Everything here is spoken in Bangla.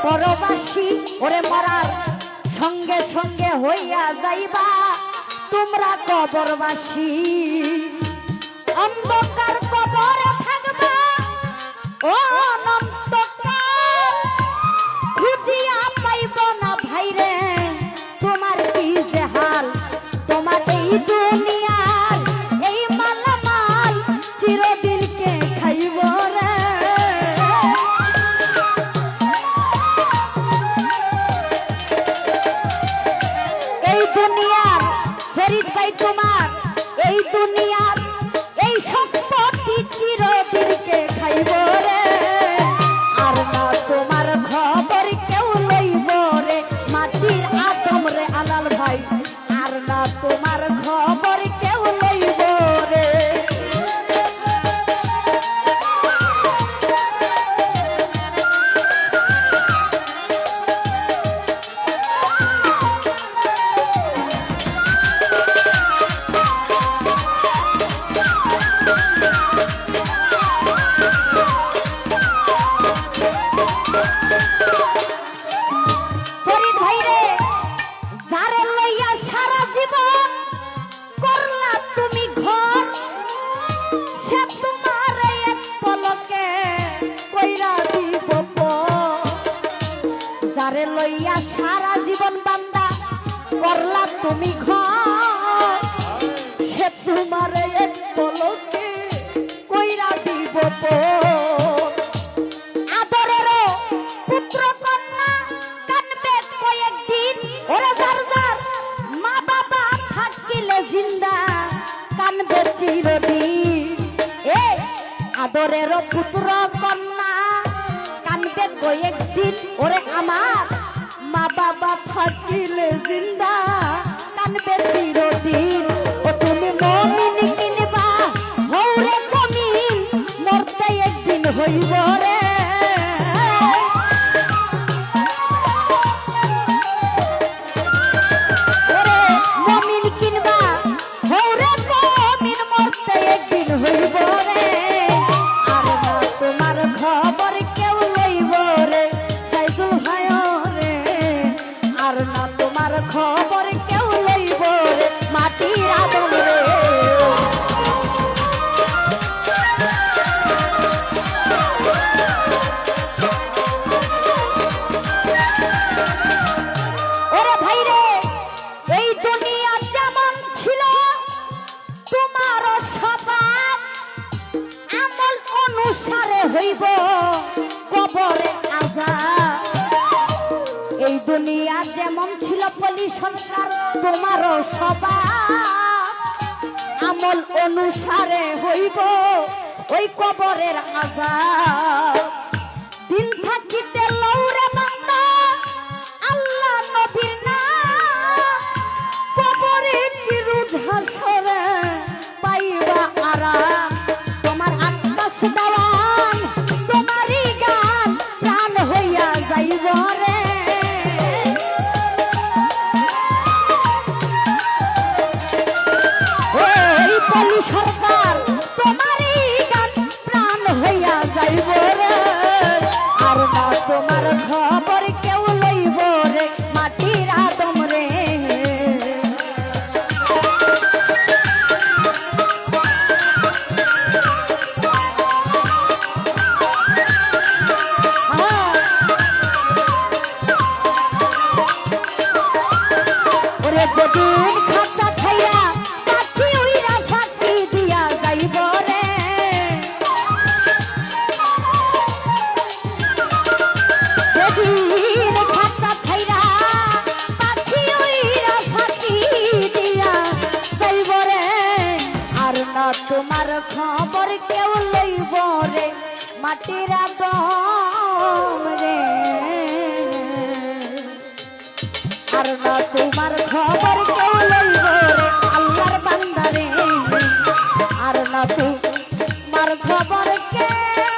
পরবাসী ওরে মরার সঙ্গে সঙ্গে হইয়া যাইবা তোমরা কবরবাসী অন্ধকার কবরে থাকবা ও অনন্তকাল খুঁজিয়া পাইব না ভাইরে তোমার কি যে হাল তোমার এই দুনিয়ার এই মালামাল চিরদিনকে খাইব রে এই দুনিয়ার ফরিদ ভাই তোমার এই দুনিয়ার এই সম্পত্তি চিরদিনকে খাইব রে আর না তোমার খবর কেউ লইব রে মাটির আদম রে আলাল ভাই আর না তোমার খবর কেউ লইব রে ফরিদ ভাই রে যারে লইয়া সারা জীবন করলা তুমি ঘর সে তোমার এক পলকে কইরা দিব যারে লইয়া সারা জীবন বান্দা করলা তুমি ঘর সে তোমার এক পলকে কইরা দিব আদরেরও পুত্র কন্যা কানবে কয়েকদিন ওরে যার যার মা বাবা থাকিলে জিন্দা কানবে চিরদিন এ আদরেরও পুত্র কন্যা কানবে কয়েকদিন ওরে আমার মা বাবা থাকিলে জিন্দা কানবে চিরদিন ও তুমি মুমিন কিনবা হৌরে কমিন মরতে একদিন হইব রে ওরে মুমিন কিনবা হৌরে কমিন মরতে একদিন হইব রে আর না তোমার খবর কেউ লইব রে সাইদুল ভাই রে আর না তোমার খবর কেউ লইব রে মাটির আদম রে ওরে ভাই রে এই দুনিয়া যেমন ছিল তোমার স্বভাব আমল অনুসারে হইব কবরে আযাব এই দুনিয়া যেমন ছিল পলি সরকার তোমারও স্বভাব আমল অনুসারে হইব ওই কবরের আযাব দিন থাকিতে লৌরে বান্দা আল্লাহ নবীর নাম কবরে কি রুজ হাসরে পাইবা আরাম তোমার আকাশ দেওয়ান তোমারই গান প্রাণ হইয়া যাইব রে ওই পলি সরকার তোমারই গান প্রাণ হইয়া যাইব রে আর না তোমার খবর কেউ লইব রে মাটির আদম রে ওরে যেদিন খাঁচা খাইয়া পাখি উইরা ফাঁকি দিয়া যাইব রে যেদিন খাঁচা ছাইরা পাখি উইরা ফাঁকি দিয়া যাইব রে আর না তোমার খবর কেউ লইব রে মাটির আদম রে আর না তোমার খবর কেউ লইব রে আল্লাহর বান্দা রে আর না তোমার খবর কেউ